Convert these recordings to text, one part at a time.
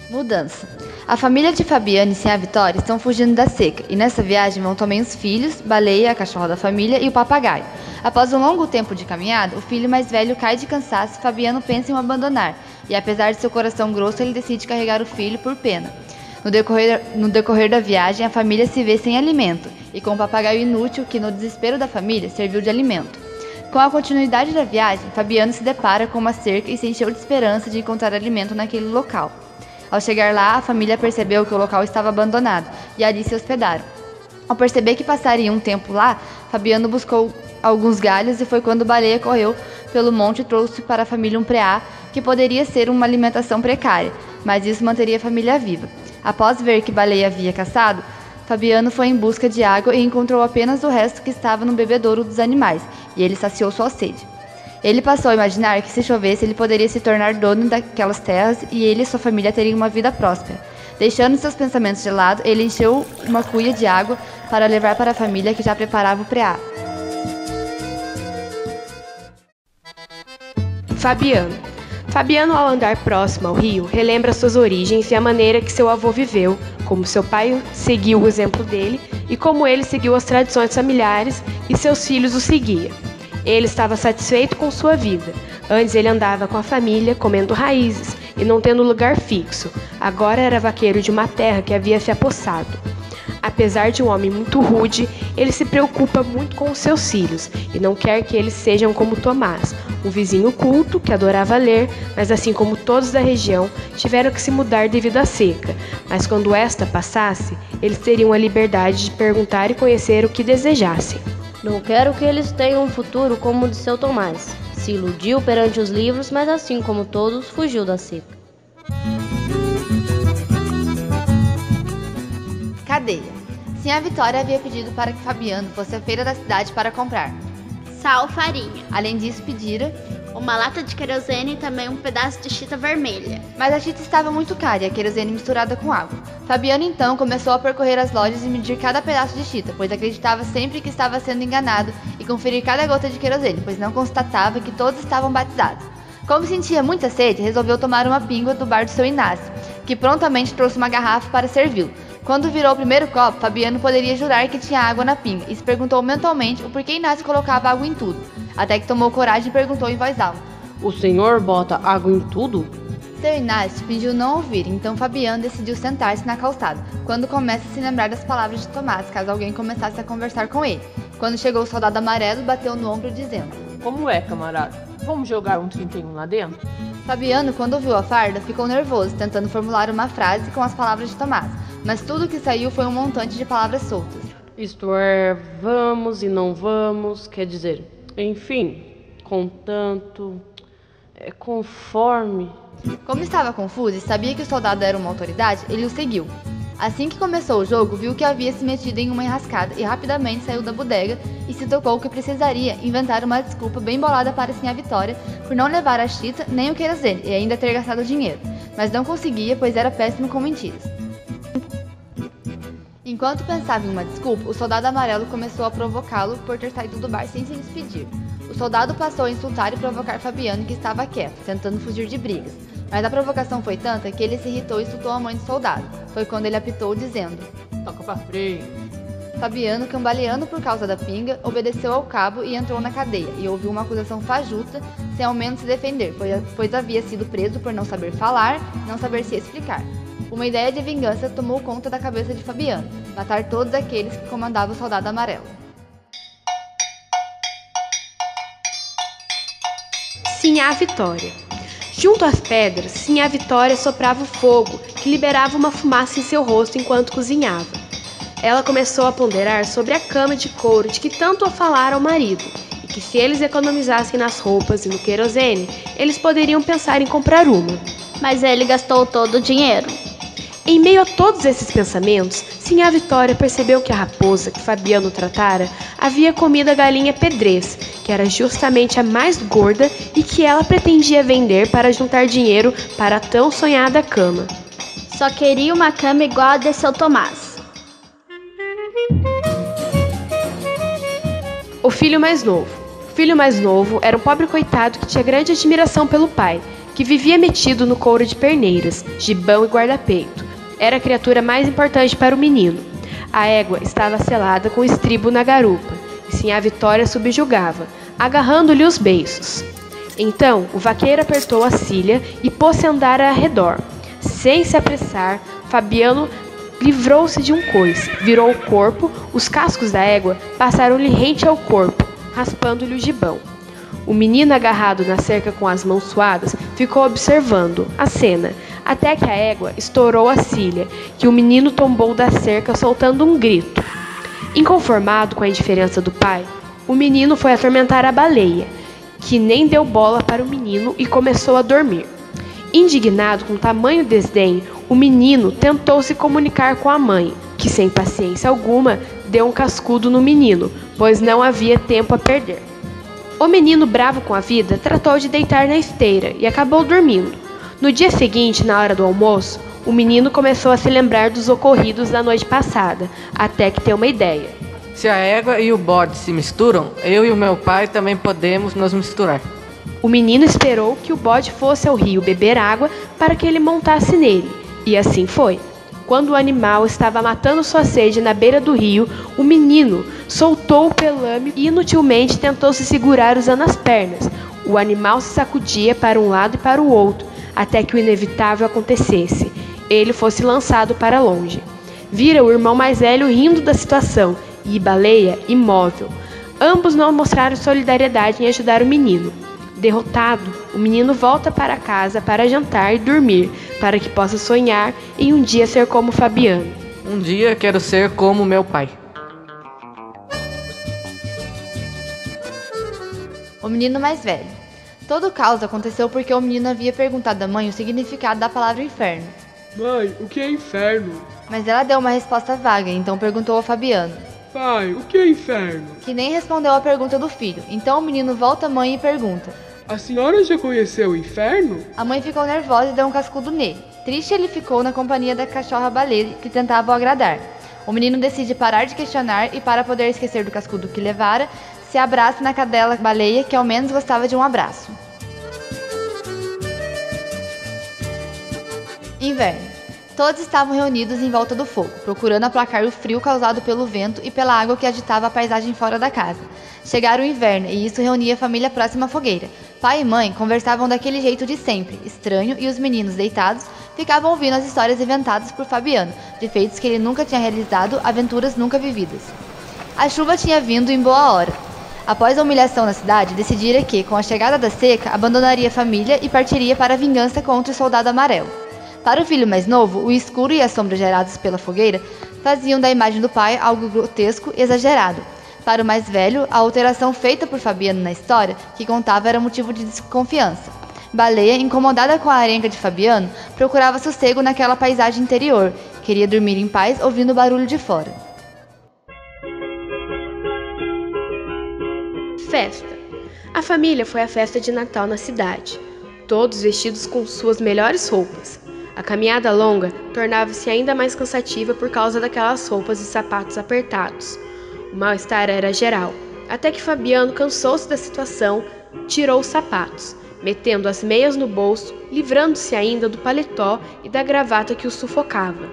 Mudança. A família de Fabiano e Sinhá Vitória estão fugindo da seca, e nessa viagem vão também os filhos, Baleia, a cachorra da família, e o papagaio. Após um longo tempo de caminhada, o filho mais velho cai de cansaço e Fabiano pensa em o abandonar, e apesar de seu coração grosso, ele decide carregar o filho por pena. No decorrer da viagem, a família se vê sem alimento, e com o papagaio inútil que, no desespero da família, serviu de alimento. Com a continuidade da viagem, Fabiano se depara com uma cerca e se encheu de esperança de encontrar alimento naquele local. Ao chegar lá, a família percebeu que o local estava abandonado e ali se hospedaram. Ao perceber que passaria um tempo lá, Fabiano buscou alguns galhos e foi quando Baleia correu pelo monte e trouxe para a família um preá, que poderia ser uma alimentação precária, mas isso manteria a família viva. Após ver que Baleia havia caçado, Fabiano foi em busca de água e encontrou apenas o resto que estava no bebedouro dos animais, e ele saciou sua sede. Ele passou a imaginar que se chovesse ele poderia se tornar dono daquelas terras e ele e sua família teriam uma vida próspera. Deixando seus pensamentos de lado, ele encheu uma cuia de água para levar para a família que já preparava o preá. Fabiano, ao andar próximo ao rio, relembra suas origens e a maneira que seu avô viveu, como seu pai seguiu o exemplo dele e como ele seguiu as tradições familiares e seus filhos o seguiam. Ele estava satisfeito com sua vida. Antes ele andava com a família, comendo raízes e não tendo lugar fixo. Agora era vaqueiro de uma terra que havia se apossado. Apesar de um homem muito rude, ele se preocupa muito com os seus filhos e não quer que eles sejam como Tomás, um vizinho culto que adorava ler, mas assim como todos da região, tiveram que se mudar devido à seca. Mas quando esta passasse, eles teriam a liberdade de perguntar e conhecer o que desejassem. Não quero que eles tenham um futuro como o de seu Tomás. Se iludiu perante os livros, mas assim como todos, fugiu da seca. Cadeia. Sinhá Vitória havia pedido para que Fabiano fosse à feira da cidade para comprar sal, farinha. Além disso, pedira uma lata de querosene e também um pedaço de chita vermelha. Mas a chita estava muito cara e a querosene misturada com água. Fabiano então começou a percorrer as lojas e medir cada pedaço de chita, pois acreditava sempre que estava sendo enganado, e conferir cada gota de querosene, pois não constatava que todos estavam batizados. Como sentia muita sede, resolveu tomar uma pingua do bar do seu Inácio, que prontamente trouxe uma garrafa para servi-lo. Quando virou o primeiro copo, Fabiano poderia jurar que tinha água na pinga e se perguntou mentalmente o porquê Inácio colocava água em tudo, até que tomou coragem e perguntou em voz alta: "O senhor bota água em tudo?" Seu Inácio fingiu não ouvir, então Fabiano decidiu sentar-se na calçada, quando começa a se lembrar das palavras de Tomás, caso alguém começasse a conversar com ele. Quando chegou o soldado amarelo, bateu no ombro dizendo: "Como é, camarada? Vamos jogar um 31 lá dentro?" Fabiano, quando ouviu a farda, ficou nervoso, tentando formular uma frase com as palavras de Tomás, mas tudo que saiu foi um montante de palavras soltas. Isto é, vamos e não vamos, quer dizer, enfim, contanto, conforme. Como estava confuso e sabia que o soldado era uma autoridade, ele o seguiu. Assim que começou o jogo, viu que havia se metido em uma enrascada e rapidamente saiu da bodega e se tocou que precisaria inventar uma desculpa bem bolada para Sinhá Vitória por não levar a chita nem o querosene e ainda ter gastado dinheiro, mas não conseguia, pois era péssimo com mentiras. Enquanto pensava em uma desculpa, o soldado amarelo começou a provocá-lo por ter saído do bar sem se despedir. O soldado passou a insultar e provocar Fabiano, que estava quieto, tentando fugir de brigas. Mas a provocação foi tanta que ele se irritou e insultou a mãe do soldado. Foi quando ele apitou, dizendo: "Toca pra frente." Fabiano, cambaleando por causa da pinga, obedeceu ao cabo e entrou na cadeia, e ouviu uma acusação fajuta, sem ao menos se defender, pois havia sido preso por não saber falar, não saber se explicar. Uma ideia de vingança tomou conta da cabeça de Fabiano: matar todos aqueles que comandavam o soldado amarelo. Sinhá Vitória. Junto às pedras, Sinhá Vitória soprava o fogo, que liberava uma fumaça em seu rosto enquanto cozinhava. Ela começou a ponderar sobre a cama de couro de que tanto a falara ao marido, e que se eles economizassem nas roupas e no querosene, eles poderiam pensar em comprar uma. Mas ele gastou todo o dinheiro. Em meio a todos esses pensamentos, Sinhá Vitória percebeu que a raposa que Fabiano tratara havia comido a galinha pedrez, que era justamente a mais gorda e que ela pretendia vender para juntar dinheiro para a tão sonhada cama. Só queria uma cama igual a de seu Tomás. O filho mais novo. O filho mais novo era um pobre coitado que tinha grande admiração pelo pai, que vivia metido no couro de perneiras, gibão e guarda-peito. Era a criatura mais importante para o menino. A égua estava selada com estribo na garupa, e Sinhá Vitória subjugava, agarrando-lhe os beiços. Então, o vaqueiro apertou a cilha e pôs-se a andar ao redor. Sem se apressar, Fabiano livrou-se de um coice, virou o corpo, os cascos da égua passaram-lhe rente ao corpo, raspando-lhe o gibão. O menino, agarrado na cerca com as mãos suadas, ficou observando a cena, até que a égua estourou a cilha, que o menino tombou da cerca soltando um grito. Inconformado com a indiferença do pai, o menino foi atormentar a baleia, que nem deu bola para o menino e começou a dormir. Indignado com tamanho desdém, o menino tentou se comunicar com a mãe, que sem paciência alguma deu um cascudo no menino, pois não havia tempo a perder. O menino, bravo com a vida, tratou de deitar na esteira e acabou dormindo. No dia seguinte, na hora do almoço, o menino começou a se lembrar dos ocorridos da noite passada, até que teve uma ideia. Se a égua e o bode se misturam, eu e o meu pai também podemos nos misturar. O menino esperou que o bode fosse ao rio beber água para que ele montasse nele, e assim foi. Quando o animal estava matando sua sede na beira do rio, o menino soltou o pelame e inutilmente tentou se segurar usando as pernas. O animal se sacudia para um lado e para o outro, até que o inevitável acontecesse. Ele fosse lançado para longe. Vira o irmão mais velho rindo da situação e Baleia imóvel. Ambos não mostraram solidariedade em ajudar o menino. Derrotado, o menino volta para casa para jantar e dormir, para que possa sonhar em um dia ser como Fabiano. Um dia quero ser como meu pai. O menino mais velho. Todo o caos aconteceu porque o menino havia perguntado à mãe o significado da palavra inferno. Mãe, o que é inferno? Mas ela deu uma resposta vaga, então perguntou ao Fabiano, Pai, o que é inferno? que nem respondeu à pergunta do filho. Então o menino volta à mãe e pergunta. A senhora já conheceu o inferno? A mãe ficou nervosa e deu um cascudo nele. Triste, ele ficou na companhia da cachorra baleia que tentava o agradar. O menino decide parar de questionar e, para poder esquecer do cascudo que levara, se abraça na cadela baleia, que ao menos gostava de um abraço. Inverno. Todos estavam reunidos em volta do fogo, procurando aplacar o frio causado pelo vento e pela água que agitava a paisagem fora da casa. Chegaram o inverno e isso reunia a família próxima à fogueira. Pai e mãe conversavam daquele jeito de sempre, estranho, e os meninos, deitados, ficavam ouvindo as histórias inventadas por Fabiano, de feitos que ele nunca tinha realizado, aventuras nunca vividas. A chuva tinha vindo em boa hora. Após a humilhação na cidade, decidira que, com a chegada da seca, abandonaria a família e partiria para a vingança contra o soldado amarelo. Para o filho mais novo, o escuro e as sombras geradas pela fogueira faziam da imagem do pai algo grotesco e exagerado. Para o mais velho, a alteração feita por Fabiano na história que contava era motivo de desconfiança. Baleia, incomodada com a arenga de Fabiano, procurava sossego naquela paisagem interior. Queria dormir em paz ouvindo o barulho de fora. Festa. A família foi à festa de Natal na cidade, todos vestidos com suas melhores roupas. A caminhada longa tornava-se ainda mais cansativa por causa daquelas roupas e sapatos apertados. O mal-estar era geral, até que Fabiano cansou-se da situação, tirou os sapatos, metendo as meias no bolso, livrando-se ainda do paletó e da gravata que o sufocava.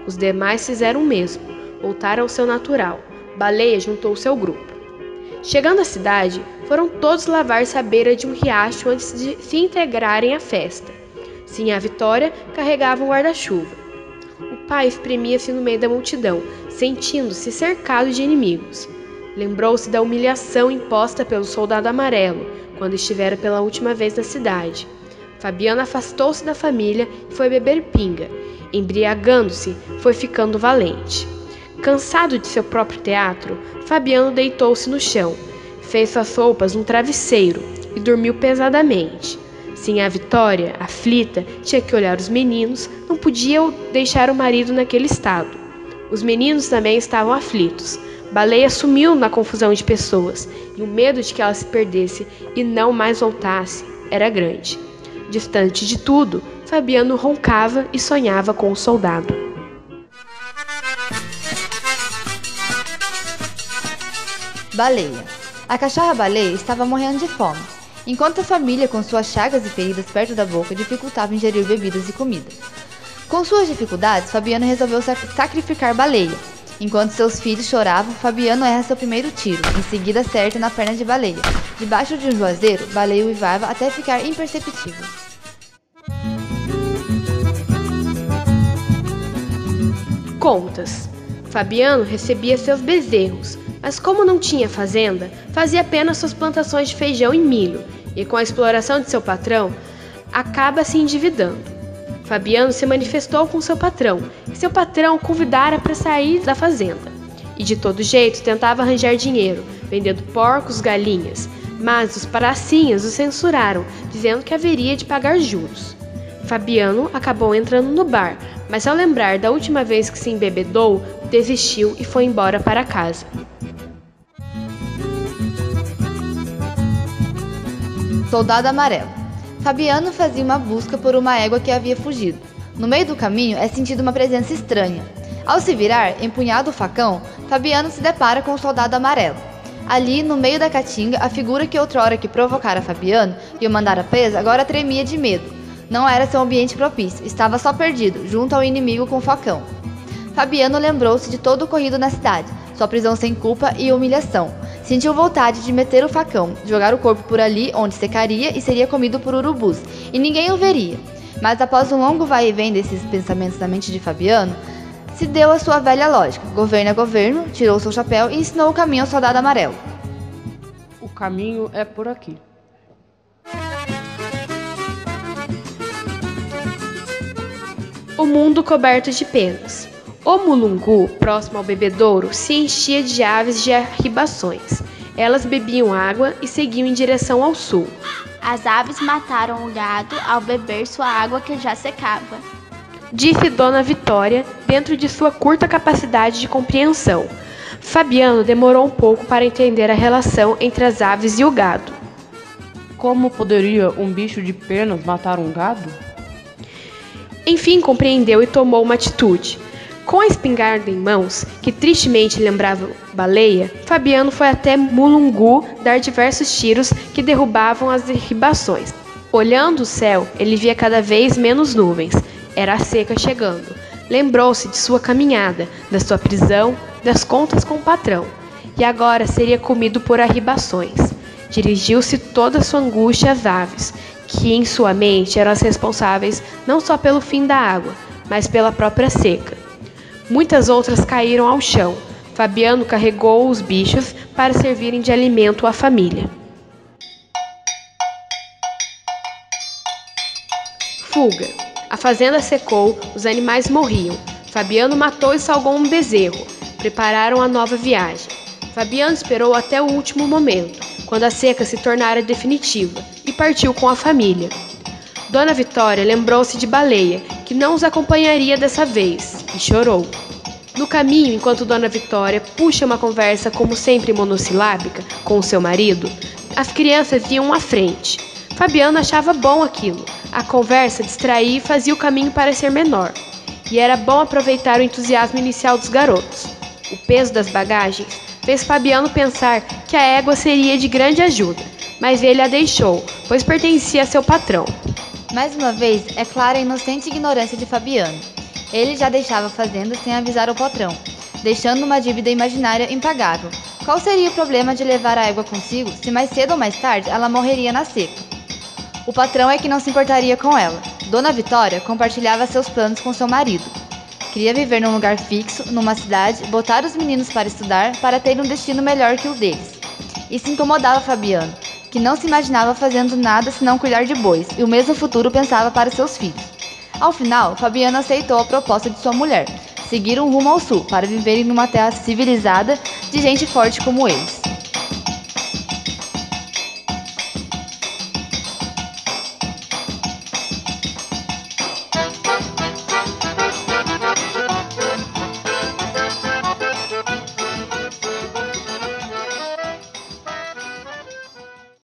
Os demais fizeram o mesmo, voltaram ao seu natural. Baleia juntou-se ao grupo. Chegando à cidade, foram todos lavar-se à beira de um riacho antes de se integrarem à festa. Sinhá Vitória carregava um guarda-chuva. O pai espremia-se no meio da multidão, sentindo-se cercado de inimigos. Lembrou-se da humilhação imposta pelo soldado amarelo, quando estivera pela última vez na cidade. Fabiano afastou-se da família e foi beber pinga. Embriagando-se, foi ficando valente. Cansado de seu próprio teatro, Fabiano deitou-se no chão, fez suas roupas um travesseiro e dormiu pesadamente. Sinhá Vitória, aflita, tinha que olhar os meninos, não podia deixar o marido naquele estado. Os meninos também estavam aflitos. Baleia sumiu na confusão de pessoas, e o medo de que ela se perdesse e não mais voltasse era grande. Distante de tudo, Fabiano roncava e sonhava com o soldado. Baleia. A cachorra-baleia estava morrendo de fome. enquanto a família, com suas chagas e feridas perto da boca, dificultava ingerir bebidas e comida. Com suas dificuldades, Fabiano resolveu sacrificar Baleia. Enquanto seus filhos choravam, Fabiano erra seu primeiro tiro, em seguida acerta na perna de Baleia. Debaixo de um juazeiro, Baleia o uivava até ficar imperceptível. Contas. Fabiano recebia seus bezerros, mas como não tinha fazenda, fazia apenas suas plantações de feijão e milho, e com a exploração de seu patrão, acaba se endividando. Fabiano se manifestou com seu patrão, e seu patrão o convidara para sair da fazenda. E de todo jeito tentava arranjar dinheiro, vendendo porcos, galinhas, mas os pracinhas o censuraram, dizendo que haveria de pagar juros. Fabiano acabou entrando no bar, mas ao lembrar da última vez que se embebedou, desistiu e foi embora para casa. Soldado Amarelo. Fabiano fazia uma busca por uma égua que havia fugido. No meio do caminho é sentido uma presença estranha. Ao se virar, empunhado o facão, Fabiano se depara com o Soldado Amarelo. Ali, no meio da caatinga, a figura que outrora que provocara Fabiano e o mandara preso agora tremia de medo. Não era seu ambiente propício, estava só perdido, junto ao inimigo com o facão. Fabiano lembrou-se de todo o ocorrido na cidade, sua prisão sem culpa e humilhação. Sentiu vontade de meter o facão, jogar o corpo por ali, onde secaria e seria comido por urubus, e ninguém o veria. Mas após um longo vai e vem desses pensamentos na mente de Fabiano, se deu a sua velha lógica. Governo é governo, tirou seu chapéu e ensinou o caminho ao Soldado Amarelo. O caminho é por aqui. O mundo coberto de penas. O mulungu, próximo ao bebedouro, se enchia de aves de arribações. Elas bebiam água e seguiam em direção ao sul. As aves mataram o gado ao beber sua água que já secava. Disse Dona Vitória, dentro de sua curta capacidade de compreensão. Fabiano demorou um pouco para entender a relação entre as aves e o gado. Como poderia um bicho de penas matar um gado? Enfim compreendeu e tomou uma atitude. Com a espingarda em mãos, que tristemente lembrava Baleia, Fabiano foi até Mulungu dar diversos tiros que derrubavam as ribações. Olhando o céu, ele via cada vez menos nuvens. Era a seca chegando. Lembrou-se de sua caminhada, da sua prisão, das contas com o patrão. E agora seria comido por arribações. Dirigiu-se toda sua angústia às aves, que em sua mente eram as responsáveis não só pelo fim da água, mas pela própria seca. Muitas outras caíram ao chão. Fabiano carregou os bichos para servirem de alimento à família. Fuga. A fazenda secou, os animais morriam. Fabiano matou e salgou um bezerro. Prepararam a nova viagem. Fabiano esperou até o último momento, quando a seca se tornara definitiva, e partiu com a família. Dona Vitória lembrou-se de Baleia, que não os acompanharia dessa vez, e chorou. No caminho, enquanto Dona Vitória puxa uma conversa como sempre monossilábica com o seu marido, as crianças iam à frente. Fabiano achava bom aquilo. A conversa distraía e fazia o caminho parecer menor. E era bom aproveitar o entusiasmo inicial dos garotos. O peso das bagagens fez Fabiano pensar que a égua seria de grande ajuda, mas ele a deixou, pois pertencia a seu patrão. Mais uma vez, é clara a inocente ignorância de Fabiano. Ele já deixava a fazenda sem avisar o patrão, deixando uma dívida imaginária impagável. Qual seria o problema de levar a égua consigo, se mais cedo ou mais tarde ela morreria na seca? O patrão é que não se importaria com ela. Dona Vitória compartilhava seus planos com seu marido. Queria viver num lugar fixo, numa cidade, botar os meninos para estudar, para ter um destino melhor que o deles. Isso incomodava Fabiano, que não se imaginava fazendo nada senão cuidar de bois, e o mesmo futuro pensava para seus filhos. Ao final, Fabiano aceitou a proposta de sua mulher, seguir um rumo ao sul, para viverem numa terra civilizada de gente forte como eles.